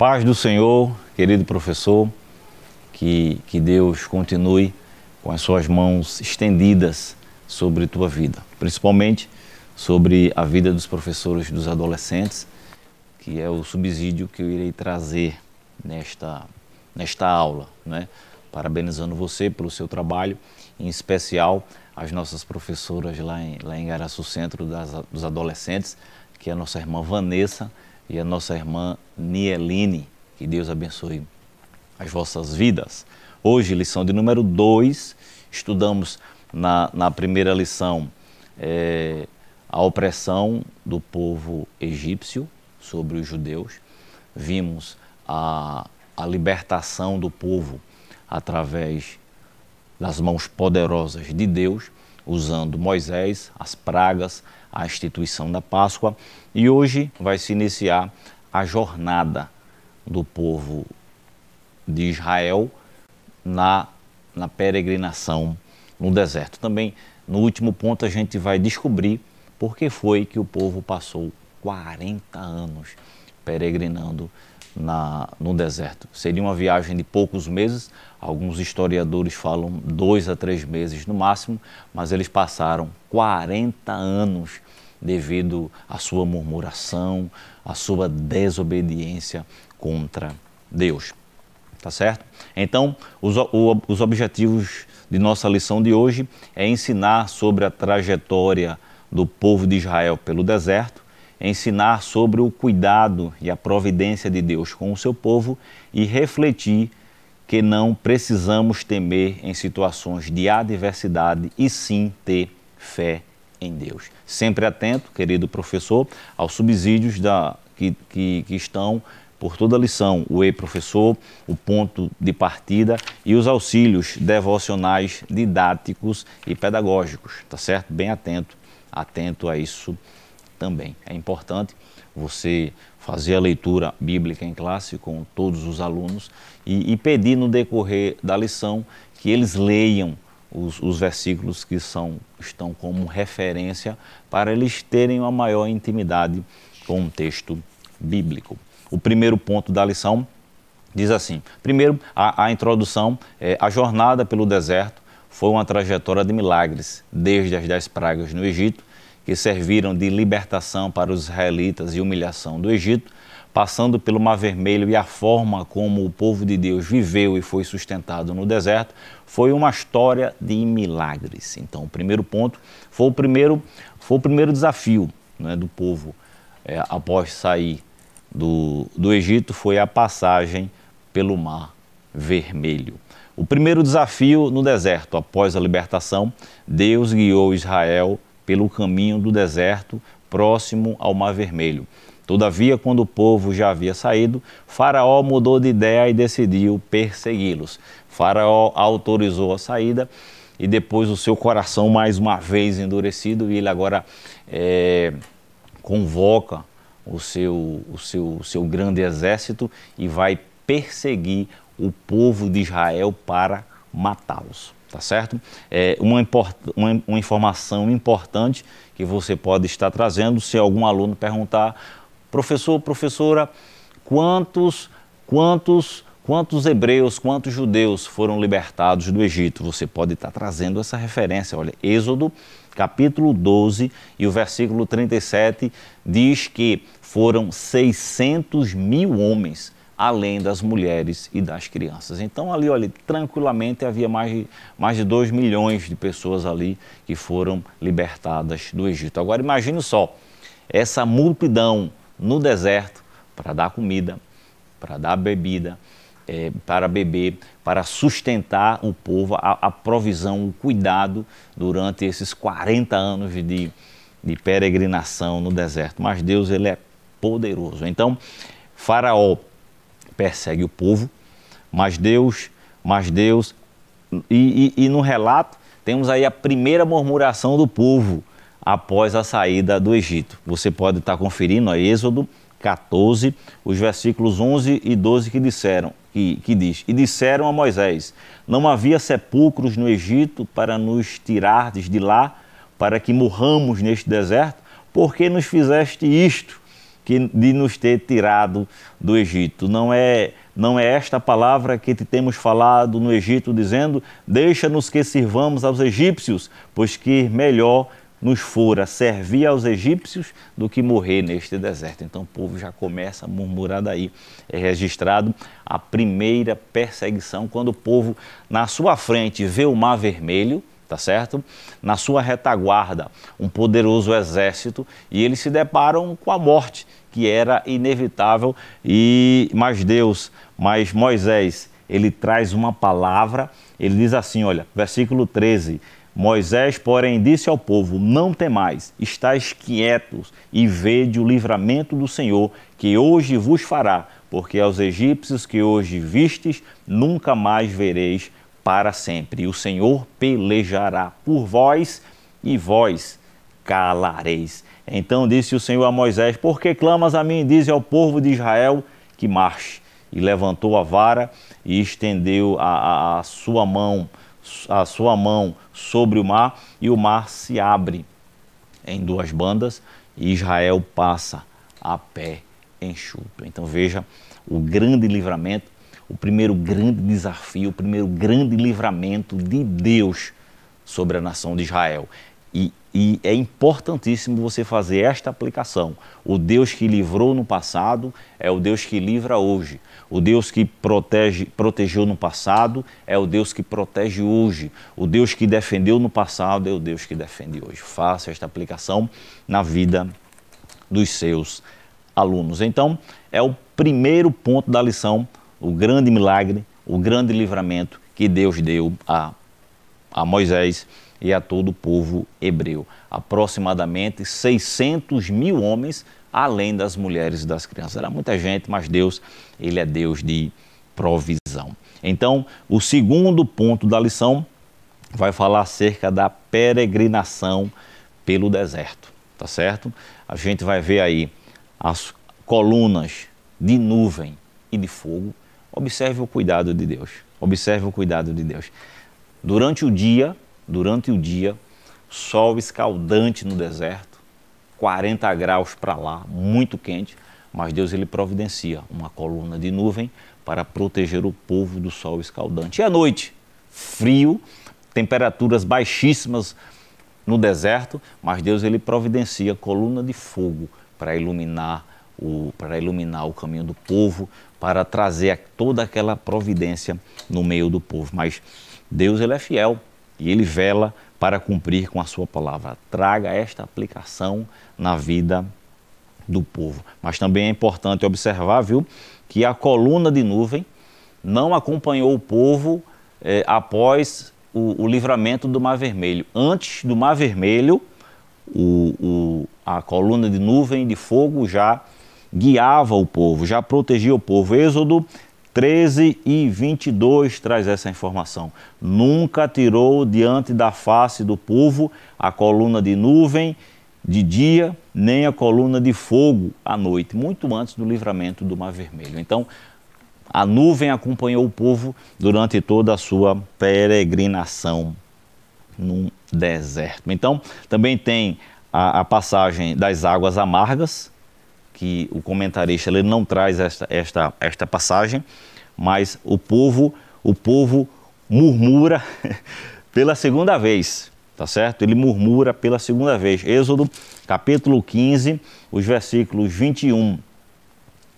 paz do Senhor, querido professor, que Deus continue com as suas mãos estendidas sobre tua vida, principalmente sobre a vida dos professores dos adolescentes, que é o subsídio que eu irei trazer nesta aula, né? Parabenizando você pelo seu trabalho, em especial as nossas professoras lá em Garaçu Centro dos adolescentes, que é a nossa irmã Vanessa e a nossa irmã Nieline. Que Deus abençoe as vossas vidas. Hoje, lição de número 2, estudamos na primeira lição a opressão do povo egípcio sobre os judeus. Vimos a libertação do povo através das mãos poderosas de Deus, usando Moisés, as pragas, a instituição da Páscoa. E hoje vai se iniciar a jornada do povo de Israel na peregrinação no deserto. Também, no último ponto, a gente vai descobrir por que foi que o povo passou 40 anos peregrinando no deserto. Seria uma viagem de poucos meses, alguns historiadores falam 2 a 3 meses no máximo, mas eles passaram 40 anos devido à sua murmuração, à sua desobediência contra Deus. Tá certo? Então, os objetivos de nossa lição de hoje é ensinar sobre a trajetória do povo de Israel pelo deserto, ensinar sobre o cuidado e a providência de Deus com o seu povo e refletir que não precisamos temer em situações de adversidade e sim ter fé em Deus. Sempre atento, querido professor, aos subsídios que estão por toda a lição, o professor, o ponto de partida e os auxílios devocionais didáticos e pedagógicos, tá certo? Bem atento a isso também. É importante você fazer a leitura bíblica em classe com todos os alunos e pedir no decorrer da lição que eles leiam os versículos que estão como referência para eles terem uma maior intimidade com o texto bíblico. O primeiro ponto da lição diz assim: primeiro, a introdução, a jornada pelo deserto foi uma trajetória de milagres, desde as 10 pragas no Egito, que serviram de libertação para os israelitas e humilhação do Egito, passando pelo Mar Vermelho e a forma como o povo de Deus viveu e foi sustentado no deserto, foi uma história de milagres. Então, o primeiro ponto foi o primeiro desafio, né, do povo após sair do Egito, foi a passagem pelo Mar Vermelho. O primeiro desafio no deserto, após a libertação, Deus guiou Israel pelo caminho do deserto próximo ao Mar Vermelho. Todavia, quando o povo já havia saído, Faraó mudou de ideia e decidiu persegui-los. Faraó autorizou a saída e depois o seu coração mais uma vez endurecido, e ele agora convoca o seu grande exército e vai perseguir o povo de Israel para matá-los. Tá certo? Uma informação importante que você pode estar trazendo, se algum aluno perguntar: professor, professora, quantos hebreus, quantos judeus foram libertados do Egito? Você pode estar trazendo essa referência. Olha, Êxodo capítulo 12 e o versículo 37 diz que foram 600 mil homens, além das mulheres e das crianças. Então ali, olha, tranquilamente havia mais de 2 milhões de pessoas ali que foram libertadas do Egito. Agora imagine só, essa multidão no deserto para dar comida, para dar bebida, para beber, para sustentar o povo, a provisão, o cuidado durante esses 40 anos de peregrinação no deserto. Mas Deus, ele é poderoso. Então, Faraó persegue o povo, mas Deus, e no relato temos aí a primeira murmuração do povo após a saída do Egito. Você pode estar conferindo a Êxodo 14, os versículos 11 e 12 que diz: E disseram a Moisés: Não havia sepulcros no Egito para nos tirardes de lá, para que morramos neste deserto? Por que nos fizeste isto, que de nos ter tirado do Egito. Não é esta palavra que te temos falado no Egito, dizendo: deixa-nos que sirvamos aos egípcios, pois que melhor nos fora servir aos egípcios do que morrer neste deserto. Então o povo já começa a murmurar daí. É registrado a primeira perseguição, quando o povo na sua frente vê o Mar Vermelho, tá certo? Na sua retaguarda, um poderoso exército, e eles se deparam com a morte, que era inevitável. Mas Moisés, ele traz uma palavra, ele diz assim, olha, versículo 13, Moisés, porém, disse ao povo: não temais, estais quietos e vede o livramento do Senhor, que hoje vos fará, porque aos egípcios que hoje vistes, nunca mais vereis para sempre. E o Senhor pelejará por vós, e vós calareis. Então disse o Senhor a Moisés: por que clamas a mim? Dize ao povo de Israel que marche. E levantou a vara e estendeu a sua mão sobre o mar, e o mar se abre em duas bandas, e Israel passa a pé enxuto. Então veja o grande livramento, o primeiro grande desafio, o primeiro grande livramento de Deus sobre a nação de Israel. E é importantíssimo você fazer esta aplicação. O Deus que livrou no passado é o Deus que livra hoje. O Deus que protegeu no passado é o Deus que protege hoje. O Deus que defendeu no passado é o Deus que defende hoje. Faça esta aplicação na vida dos seus alunos. Então, é o primeiro ponto da lição, o grande milagre, o grande livramento que Deus deu a Moisés e a todo o povo hebreu. Aproximadamente 600 mil homens, além das mulheres e das crianças. Era muita gente, mas Deus, Ele é Deus de provisão. Então, o segundo ponto da lição vai falar acerca da peregrinação pelo deserto, tá certo? A gente vai ver aí as colunas de nuvem e de fogo. Observe o cuidado de Deus. Observe o cuidado de Deus. Durante o dia, sol escaldante no deserto, 40 graus para lá, muito quente, mas Deus, ele providencia uma coluna de nuvem para proteger o povo do sol escaldante. E à noite, frio, temperaturas baixíssimas no deserto, mas Deus, ele providencia coluna de fogo para iluminar o caminho do povo, para trazer toda aquela providência no meio do povo. Mas Deus, ele é fiel e ele vela para cumprir com a sua palavra. Traga esta aplicação na vida do povo. Mas também é importante observar, viu, que a coluna de nuvem não acompanhou o povo após o livramento do Mar Vermelho. Antes do Mar Vermelho, a coluna de nuvem de fogo já guiava o povo, já protegia o povo. Êxodo 13 e 22 traz essa informação. Nunca tirou diante da face do povo a coluna de nuvem de dia, nem a coluna de fogo à noite, muito antes do livramento do Mar Vermelho. Então, a nuvem acompanhou o povo durante toda a sua peregrinação no deserto. Então, também tem a passagem das águas amargas, que o comentarista ele não traz esta passagem, mas o povo murmura pela segunda vez, tá certo? Ele murmura pela segunda vez. Êxodo capítulo 15, os versículos 21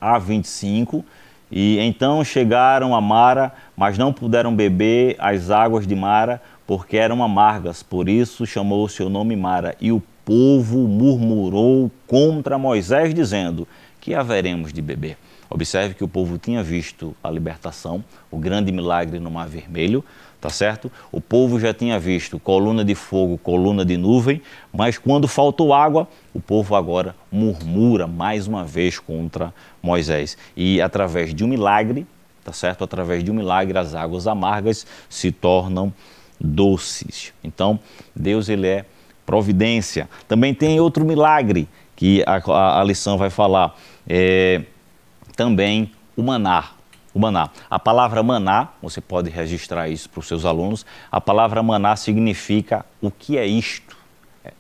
a 25. E então chegaram a Mara, mas não puderam beber as águas de Mara, porque eram amargas. Por isso chamou o seu nome Mara. E o povo murmurou contra Moisés, dizendo: que haveremos de beber? Observe que o povo tinha visto a libertação, o grande milagre no Mar Vermelho, tá certo? O povo já tinha visto coluna de fogo, coluna de nuvem, mas quando faltou água, o povo agora murmura mais uma vez contra Moisés. E através de um milagre, tá certo? Através de um milagre, as águas amargas se tornam doces. Então, Deus, ele é providência. Também tem outro milagre que a lição vai falar, também o maná. O maná. A palavra maná, você pode registrar isso para os seus alunos, a palavra maná significa o que é isto,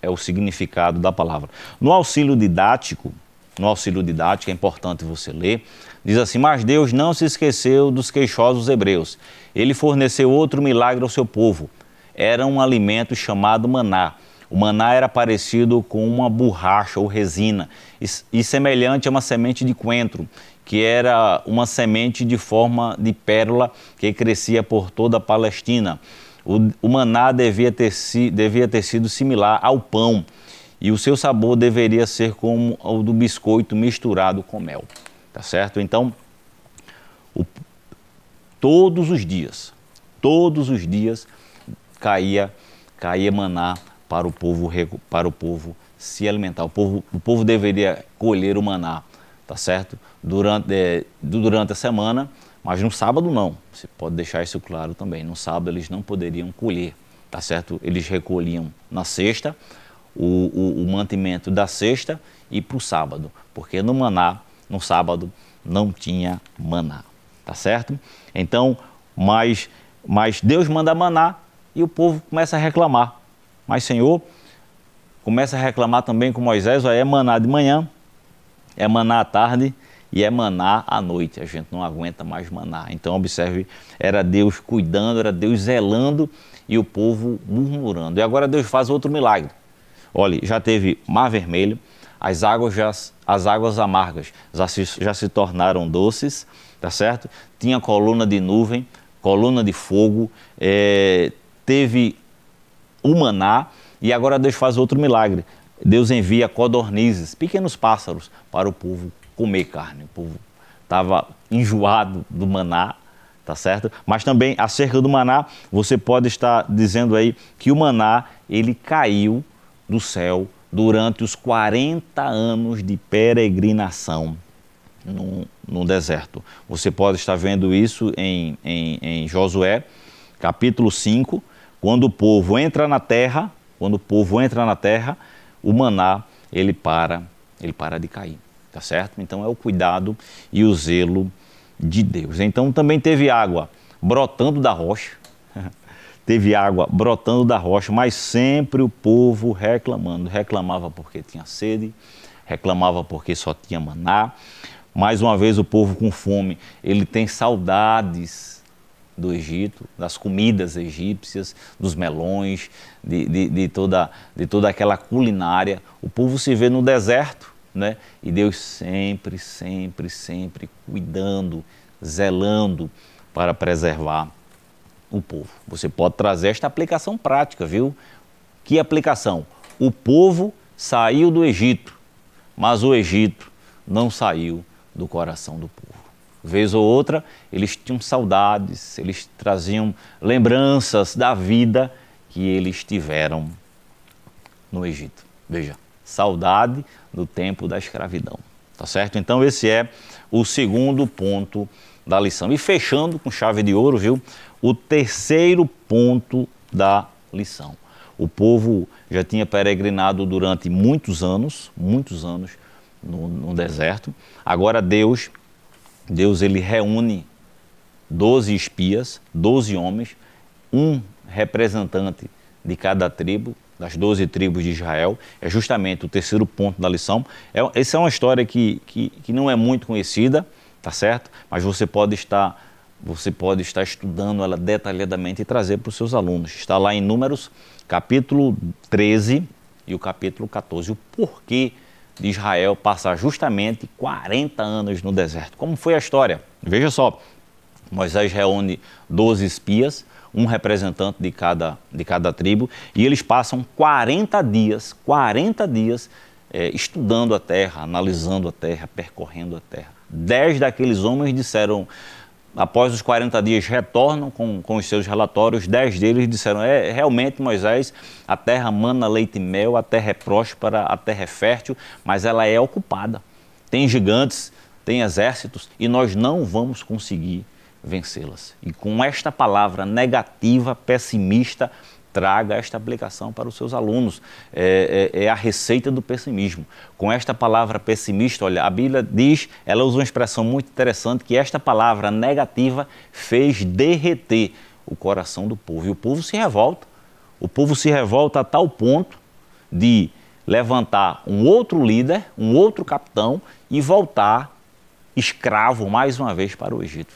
é o significado da palavra. No auxílio didático, no auxílio didático, é importante você ler. Diz assim: mas Deus não se esqueceu dos queixosos hebreus. Ele forneceu outro milagre ao seu povo. Era um alimento chamado maná. O maná era parecido com uma borracha ou resina e semelhante a uma semente de coentro, que era uma semente de forma de pérola que crescia por toda a Palestina. O maná devia ter sido similar ao pão e o seu sabor deveria ser como o do biscoito misturado com mel, tá certo? Então, todos os dias caía maná para o povo se alimentar. O povo deveria colher o maná, tá certo? Durante a semana, mas no sábado não. Você pode deixar isso claro também. No sábado eles não poderiam colher, tá certo? Eles recolhiam na sexta o mantimento da sexta e para o sábado, porque no sábado não tinha maná, tá certo? Então, mas Deus manda maná e o povo começa a reclamar. Mas Senhor começa a reclamar também com Moisés: é maná de manhã, é maná à tarde e é maná à noite. A gente não aguenta mais maná. Então observe, era Deus cuidando, era Deus zelando e o povo murmurando. E agora Deus faz outro milagre. Olha, já teve Mar Vermelho, as águas amargas já se tornaram doces, tá certo? Tinha coluna de nuvem, coluna de fogo, teve o maná, e agora Deus faz outro milagre. Deus envia codornizes, pequenos pássaros, para o povo comer carne. O povo estava enjoado do maná, tá certo? Mas também, acerca do maná, você pode estar dizendo aí que o maná, ele caiu do céu durante os 40 anos de peregrinação no deserto. Você pode estar vendo isso em Josué, capítulo 5, quando o povo entra na terra, o maná, ele para de cair, tá certo? Então é o cuidado e o zelo de Deus. Então também teve água brotando da rocha, mas sempre o povo reclamava porque tinha sede, reclamava porque só tinha maná. Mais uma vez o povo com fome, ele tem saudades do Egito, das comidas egípcias, dos melões, de toda aquela culinária. O povo se vê no deserto, né? E Deus sempre cuidando, zelando para preservar o povo. Você pode trazer esta aplicação prática, viu? Que aplicação? O povo saiu do Egito, mas o Egito não saiu do coração do povo. Vez ou outra, eles tinham saudades, eles traziam lembranças da vida que eles tiveram no Egito. Veja, saudade do tempo da escravidão, tá certo? Então esse é o segundo ponto da lição. E fechando com chave de ouro, viu? O terceiro ponto da lição. O povo já tinha peregrinado durante muitos anos no deserto. Agora Deus ele reúne 12 espias, 12 homens, um representante de cada tribo, das 12 tribos de Israel. É justamente o terceiro ponto da lição. Essa é uma história que não é muito conhecida, tá certo? Mas você pode estar estudando ela detalhadamente e trazer para os seus alunos. Está lá em Números, capítulo 13 e o capítulo 14. O porquê de Israel passar justamente 40 anos no deserto. Como foi a história? Veja só, Moisés reúne 12 espias, um representante de cada tribo, e eles passam 40 dias estudando a terra, analisando a terra, percorrendo a terra. 10 daqueles homens disseram, após os 40 dias, retornam com os seus relatórios. 10 deles disseram: realmente, Moisés, a terra mana leite e mel, a terra é próspera, a terra é fértil, mas ela é ocupada. Tem gigantes, tem exércitos e nós não vamos conseguir vencê-las. E com esta palavra negativa, pessimista, traga esta aplicação para os seus alunos. É a receita do pessimismo. Com esta palavra pessimista, olha, a Bíblia diz, ela usa uma expressão muito interessante, que esta palavra negativa fez derreter o coração do povo. E o povo se revolta. O povo se revolta a tal ponto de levantar um outro líder, um outro capitão e voltar escravo mais uma vez para o Egito.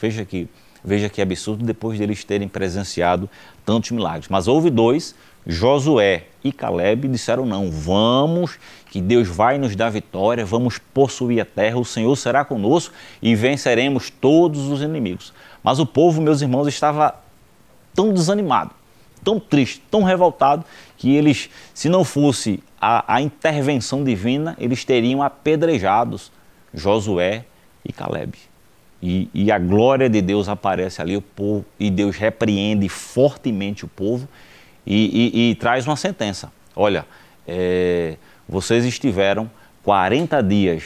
Veja que absurdo, depois deles terem presenciado tantos milagres. Mas houve dois, Josué e Caleb, disseram não, vamos, que Deus vai nos dar vitória, vamos possuir a terra, o Senhor será conosco e venceremos todos os inimigos. Mas o povo, meus irmãos, estava tão desanimado, tão triste, tão revoltado, que eles, se não fosse a intervenção divina, eles teriam apedrejados Josué e Caleb. E a glória de Deus aparece ali, o povo, e Deus repreende fortemente o povo e traz uma sentença. Olha, vocês estiveram 40 dias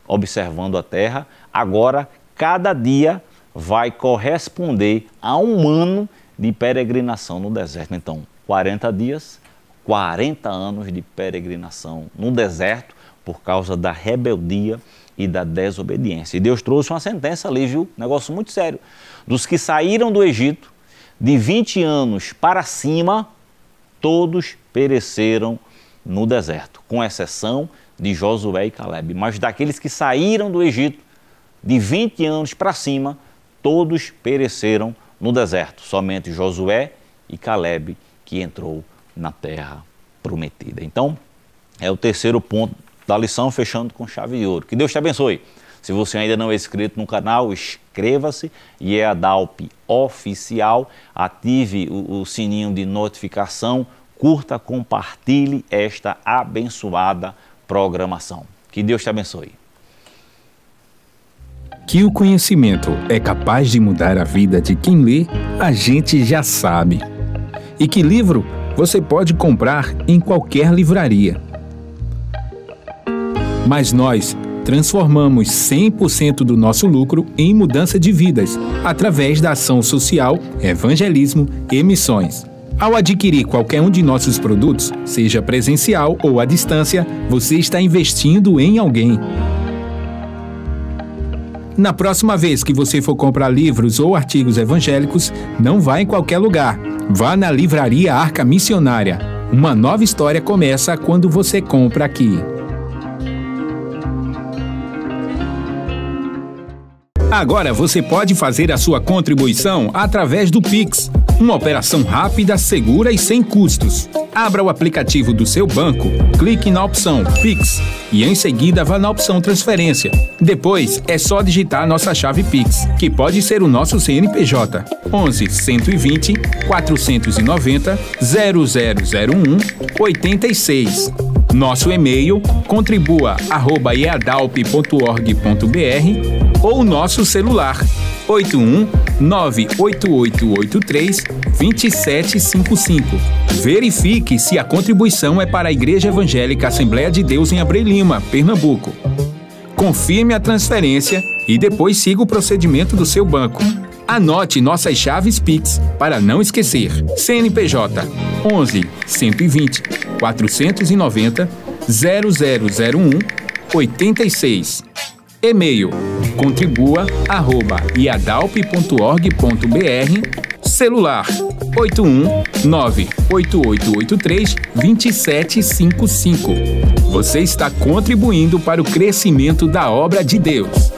observando a terra, agora cada dia vai corresponder a 1 ano de peregrinação no deserto. Então, 40 dias, 40 anos de peregrinação no deserto por causa da rebeldia e da desobediência. E Deus trouxe uma sentença ali, viu? Negócio muito sério. Dos que saíram do Egito, de 20 anos para cima, todos pereceram no deserto, com exceção de Josué e Caleb. Mas daqueles que saíram do Egito, de 20 anos para cima, todos pereceram no deserto. Somente Josué e Caleb que entrou na terra prometida. Então, é o terceiro ponto da lição, fechando com chave de ouro. Que Deus te abençoe. Se você ainda não é inscrito no canal, inscreva-se, e é a DALP Oficial. Ative o sininho de notificação, curta, compartilhe esta abençoada programação. Que Deus te abençoe. Que o conhecimento é capaz de mudar a vida de quem lê, a gente já sabe. E que livro você pode comprar em qualquer livraria. Mas nós transformamos 100% do nosso lucro em mudança de vidas, através da ação social, evangelismo e missões. Ao adquirir qualquer um de nossos produtos, seja presencial ou à distância, você está investindo em alguém. Na próxima vez que você for comprar livros ou artigos evangélicos, não vá em qualquer lugar. Vá na Livraria Arca Missionária. Uma nova história começa quando você compra aqui. Agora você pode fazer a sua contribuição através do Pix. Uma operação rápida, segura e sem custos. Abra o aplicativo do seu banco, clique na opção Pix e em seguida vá na opção Transferência. Depois é só digitar nossa chave Pix, que pode ser o nosso CNPJ 11 120 490 0001 86. Nosso e-mail contribua@eadalp.org.br ou nosso celular 81988832755. Verifique se a contribuição é para a Igreja Evangélica Assembleia de Deus em Abreu Lima, Pernambuco. Confirme a transferência e depois siga o procedimento do seu banco. Anote nossas chaves Pix para não esquecer. CNPJ 11 120 490 0001 86. E-mail contribua@iadalp.org.br. Celular 81988832755. Você está contribuindo para o crescimento da obra de Deus.